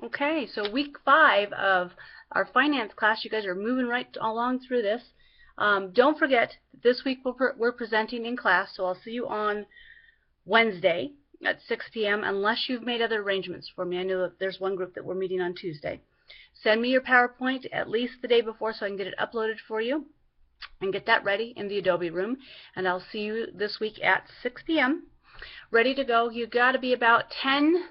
Okay, so week 5 of our finance class, you guys are moving right along through this. Don't forget, this week we're presenting in class, so I'll see you on Wednesday at 6 p.m. unless you've made other arrangements for me. I know that there's one group that we're meeting on Tuesday. Send me your PowerPoint at least the day before so I can get it uploaded for you and get that ready in the Adobe room. And I'll see you this week at 6 p.m. ready to go. You've got to be about 10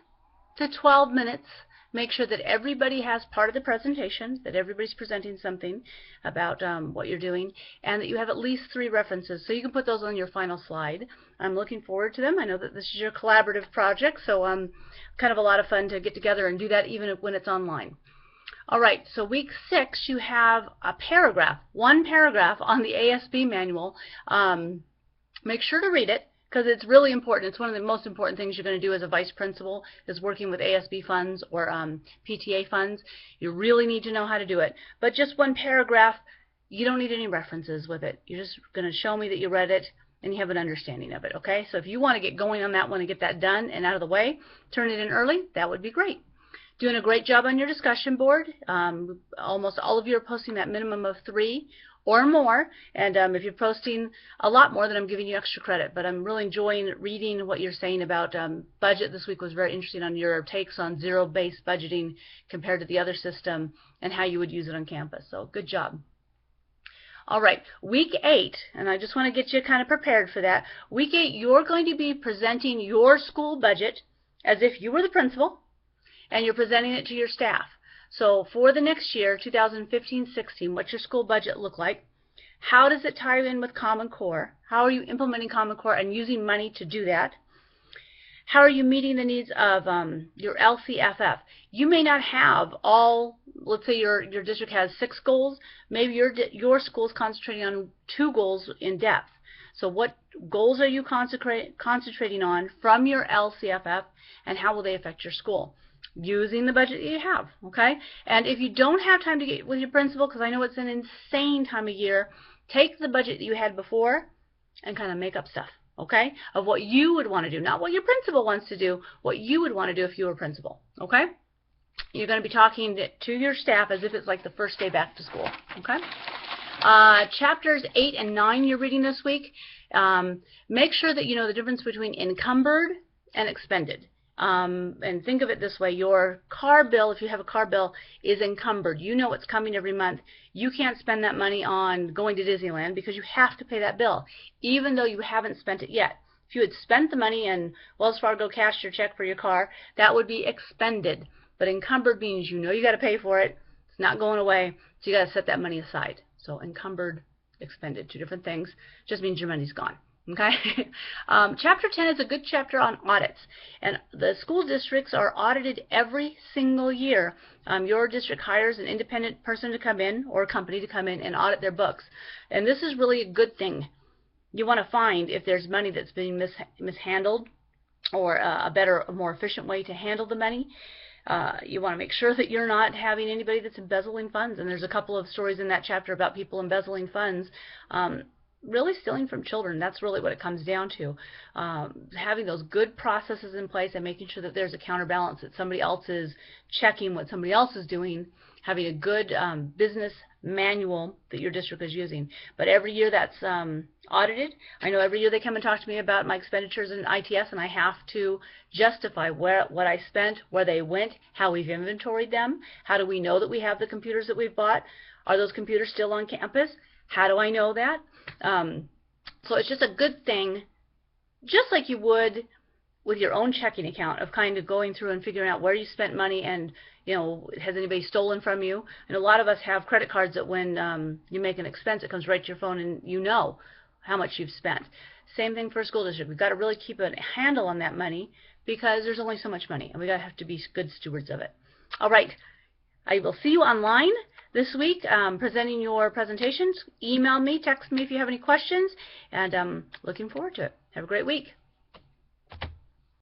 to 12 minutes. Make sure that everybody has part of the presentation, that everybody's presenting something about what you're doing, and that you have at least 3 references. So you can put those on your final slide. I'm looking forward to them. I know that this is your collaborative project, so kind of a lot of fun to get together and do that even when it's online. All right, so week 6, you have a paragraph, one paragraph on the ASB manual. Make sure to read it, because it's really important. It's one of the most important things you're going to do as a vice principal is working with ASB funds or PTA funds. You really need to know how to do it. But just one paragraph, you don't need any references with it. You're just going to show me that you read it and you have an understanding of it, okay? So if you want to get going on that one and get that done and out of the way, turn it in early, that would be great. Doing a great job on your discussion board. Almost all of you are posting that minimum of 3 or more, and if you're posting a lot more, then I'm giving you extra credit. But I'm really enjoying reading what you're saying about budget. This week was very interesting on your takes on zero-based budgeting compared to the other system and how you would use it on campus. So good job. All right, week 8, and I just want to get you kind of prepared for that. Week 8, you're going to be presenting your school budget as if you were the principal, and you're presenting it to your staff. So for the next year, 2015-16, what's your school budget look like? How does it tie in with Common Core? How are you implementing Common Core and using money to do that? How are you meeting the needs of your LCFF? You may not have all, let's say your district has 6 goals. Maybe your school is concentrating on 2 goals in depth. So what goals are you concentrating on from your LCFF, and how will they affect your school? Using the budget that you have, okay? And if you don't have time to get with your principal, because I know it's an insane time of year, take the budget that you had before and kind of make up stuff, okay, of what you would want to do, not what your principal wants to do, what you would want to do if you were principal, okay? You're going to be talking to your staff as if it's like the first day back to school, okay? Chapters 8 and 9 you're reading this week. Make sure that you know the difference between encumbered and expended. And think of it this way, your car bill, if you have a car bill, is encumbered. You know it's coming every month. You can't spend that money on going to Disneyland because you have to pay that bill, even though you haven't spent it yet. If you had spent the money and Wells Fargo cashed your check for your car, that would be expended. But encumbered means you know you got to pay for it. It's not going away, so you got to set that money aside. So encumbered, expended, 2 different things. Just means your money's gone. Okay. Chapter 10 is a good chapter on audits, and the school districts are audited every single year. Your district hires an independent person to come in, or a company to come in and audit their books, and this is really a good thing. You want to find if there's money that's being mishandled, or a better, more efficient way to handle the money. You want to make sure that you're not having anybody that's embezzling funds, and there's a couple of stories in that chapter about people embezzling funds. Really stealing from children. That's really what it comes down to. Having those good processes in place and making sure that there's a counterbalance, that somebody else is checking what somebody else is doing, having a good business manual that your district is using. But every year that's audited. I know every year they come and talk to me about my expenditures in ITS, and I have to justify what I spent, where they went, how we've inventoried them, how do we know that we have the computers that we've bought, are those computers still on campus, how do I know that? So it's just a good thing, just like you would with your own checking account, of kind of going through and figuring out where you spent money and, you know, has anybody stolen from you? And a lot of us have credit cards that when you make an expense, it comes right to your phone and you know how much you've spent. Same thing for a school district. We've got to really keep a handle on that money because there's only so much money, and we've got to have to be good stewards of it. All right. I will see you online this week presenting your presentations. Email me, text me if you have any questions, and looking forward to it. Have a great week.